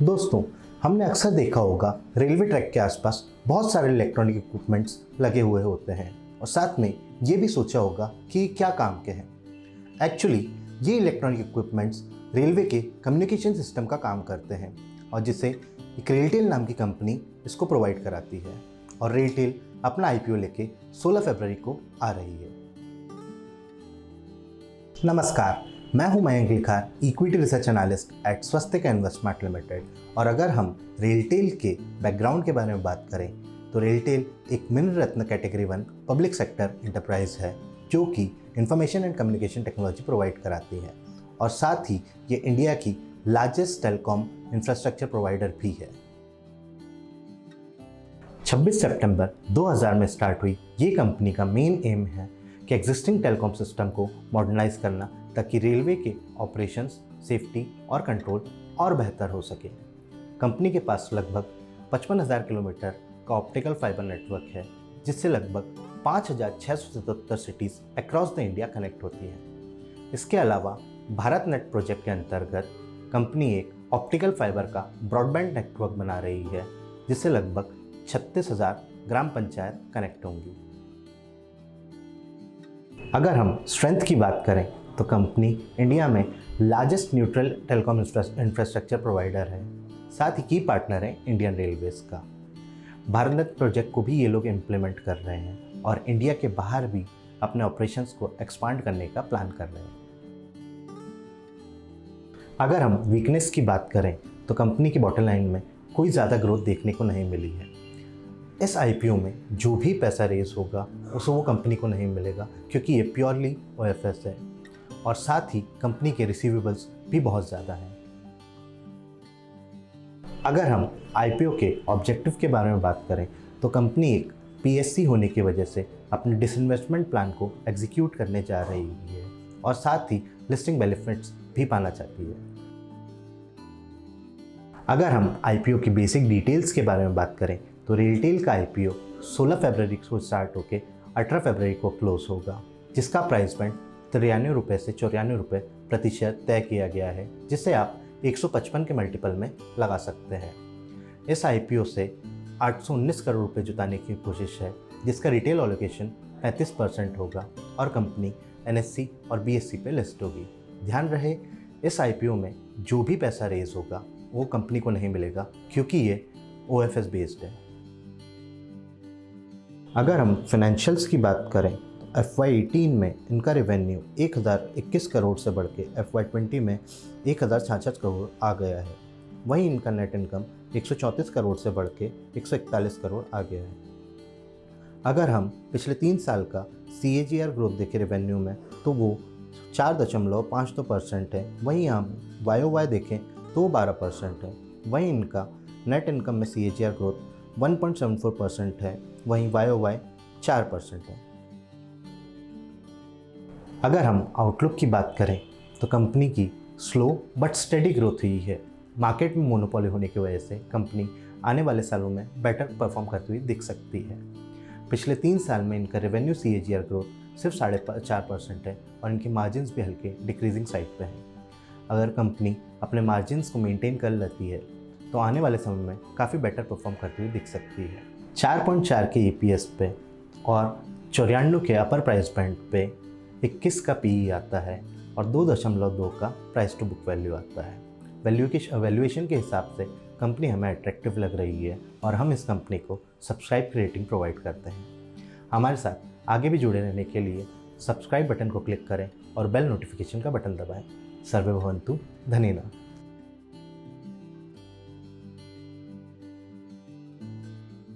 दोस्तों, हमने अक्सर देखा होगा रेलवे ट्रैक के आसपास बहुत सारे इलेक्ट्रॉनिक इक्विपमेंट्स लगे हुए होते हैं और साथ में ये भी सोचा होगा कि क्या काम के हैं। एक्चुअली ये इलेक्ट्रॉनिक इक्विपमेंट्स रेलवे के कम्युनिकेशन सिस्टम का काम करते हैं और जिसे एक रेलटेल नाम की कंपनी इसको प्रोवाइड कराती है और रेलटेल अपना आईपीओ लेके 16 फरवरी को आ रही है। नमस्कार, मैं हूं Mayank Likhar, equity research analyst at Swastik Investment Limited. और अगर हम रेलटेल के बैकग्राउंड के बारे में बात करें तो रेलटेल एक मिनी रत्न कैटेगरी 1 पब्लिक सेक्टर इंटरप्राइज है जो कि information and communication technology provide कराती है और साथ ही ये इंडिया की लार्जेस्ट टेलीकॉम इंफ्रास्ट्रक्चर प्रोवाइडर भी है। 26 सितंबर 2000 में स्टार्ट हुई ये कंपनी का मेन एम है कि एग्जिस्टिंग टेलीकॉम सिस्टम को मॉडर्नाइज करना ताकि रेलवे के ऑपरेशंस, सेफ्टी और कंट्रोल और बेहतर हो सके। कंपनी के पास लगभग 55,000 किलोमीटर का ऑप्टिकल फाइबर नेटवर्क है जिससे लगभग 5,677 cities across the India connect होती हैं। इसके अलावा भारत नेट प्रोजेक्ट के अंतर्गत कंपनी एक ऑप्टिकल फाइबर का ब्रॉडबैंड नेटवर्क बना रही है जिससे लगभग 36,000 ग्राम पंचायत कनेक्ट होंगी। अगर हम स्ट्रेंथ की बात करें तो कंपनी इंडिया में largest neutral telecom infrastructure provider है, साथ ही की पार्टनर है इंडियन रेलवेज का। भारत नेट प्रोजेक्ट को भी ये लोग इम्प्लीमेंट कर रहे हैं और इंडिया के बाहर भी अपने ऑपरेशंस को एक्सपांड करने का प्लान कर रहे हैं। अगर हम वीकनेस की बात करें तो कंपनी की बॉटम लाइन में कोई ज़्यादा ग्रोथ देखने को नहीं मिली है। इस आईपीओ में जो भी पैसा रेज होगा उसे वो कंपनी को नहीं मिलेगा क्योंकि ये प्योरली ओएफएस है और साथ ही कंपनी के रिसीवेबल्स भी बहुत ज़्यादा हैं। अगर हम आईपीओ के ऑब्जेक्टिव के बारे में बात करें तो कंपनी एक पीएससी होने की वजह से अपने डिसइन्वेस्टमेंट प्लान को एग्जीक्यूट करने जा रही है और साथ ही लिस्टिंग बेनिफिट्स भी पाना चाहती है। अगर हम आईपीओ की बेसिक डिटेल्स के बारे में बात करें तो रेलटेल का आईपीओ 16 फरवरी को स्टार्ट होकर 18 फरवरी को क्लोज होगा, जिसका प्राइस बैंड 93 रुपये से 94 रुपये प्रति शेयर तय किया गया है, जिसे आप 155 के मल्टीपल में लगा सकते हैं। इस आईपीओ से 819 करोड़ रुपये जुटाने की कोशिश है, जिसका रिटेल एलोकेशन 35% होगा और कंपनी एनएससी और बीएससी पे लिस्ट होगी। ध्यान रहे, इस आईपीओ में जो भी पैसा रेज होगा वो कंपनी को नहीं मिलेगा क्योंकि ये ओएफएस बेस्ड है। अगर हम फाइनेंशियल्स की बात करें तो FY18 में इनका रेवेन्यू 1021 करोड़ से बढ़ के FY20 में 1066 करोड़ आ गया है। वहीं इनका नेट इनकम 134 करोड़ से बढ़ के 141 करोड़ आ गया है। अगर हम पिछले 3 साल का CAGR ग्रोथ देखें रेवेन्यू में तो वो 4.52% है। वहीं हम YOY देखें तो 12% है। वहीं इनका नेट इनकम में CAGR ग्रोथ 1.74% है, वहीं YOY 4% है। अगर हम आउटलुक की बात करें तो कंपनी की स्लो बट स्टेडी ग्रोथ हुई है। मार्केट में मोनोपोली होने की वजह से कंपनी आने वाले सालों में बेटर परफॉर्म करती हुई दिख सकती है। पिछले 3 साल में इनका रेवेन्यू CAGR ग्रोथ सिर्फ 4.5% है और इनके मार्जिन्स भी हल्के डिक्रीजिंग साइड पे हैं। अगर कंपनी अपने मार्जिन्स को मेंटेन कर लेती है तो आने वाले समय में काफ़ी बेटर परफॉर्म करती हुई दिख सकती है। 4.4 के EPS पे और 94 के अपर प्राइस बैंड पे 21 का PE आता है और 2.2 का प्राइस टू बुक वैल्यू आता है। वैल्यूएशन के हिसाब से कंपनी हमें अट्रैक्टिव लग रही है और हम इस कंपनी को सब्सक्राइब की रेटिंग प्रोवाइड करते हैं। हमारे साथ आगे भी जुड़े रहने के लिए सब्सक्राइब बटन को क्लिक करें और बेल नोटिफिकेशन का बटन दबाएं। सर्वे भवन्तु, धन्यवाद।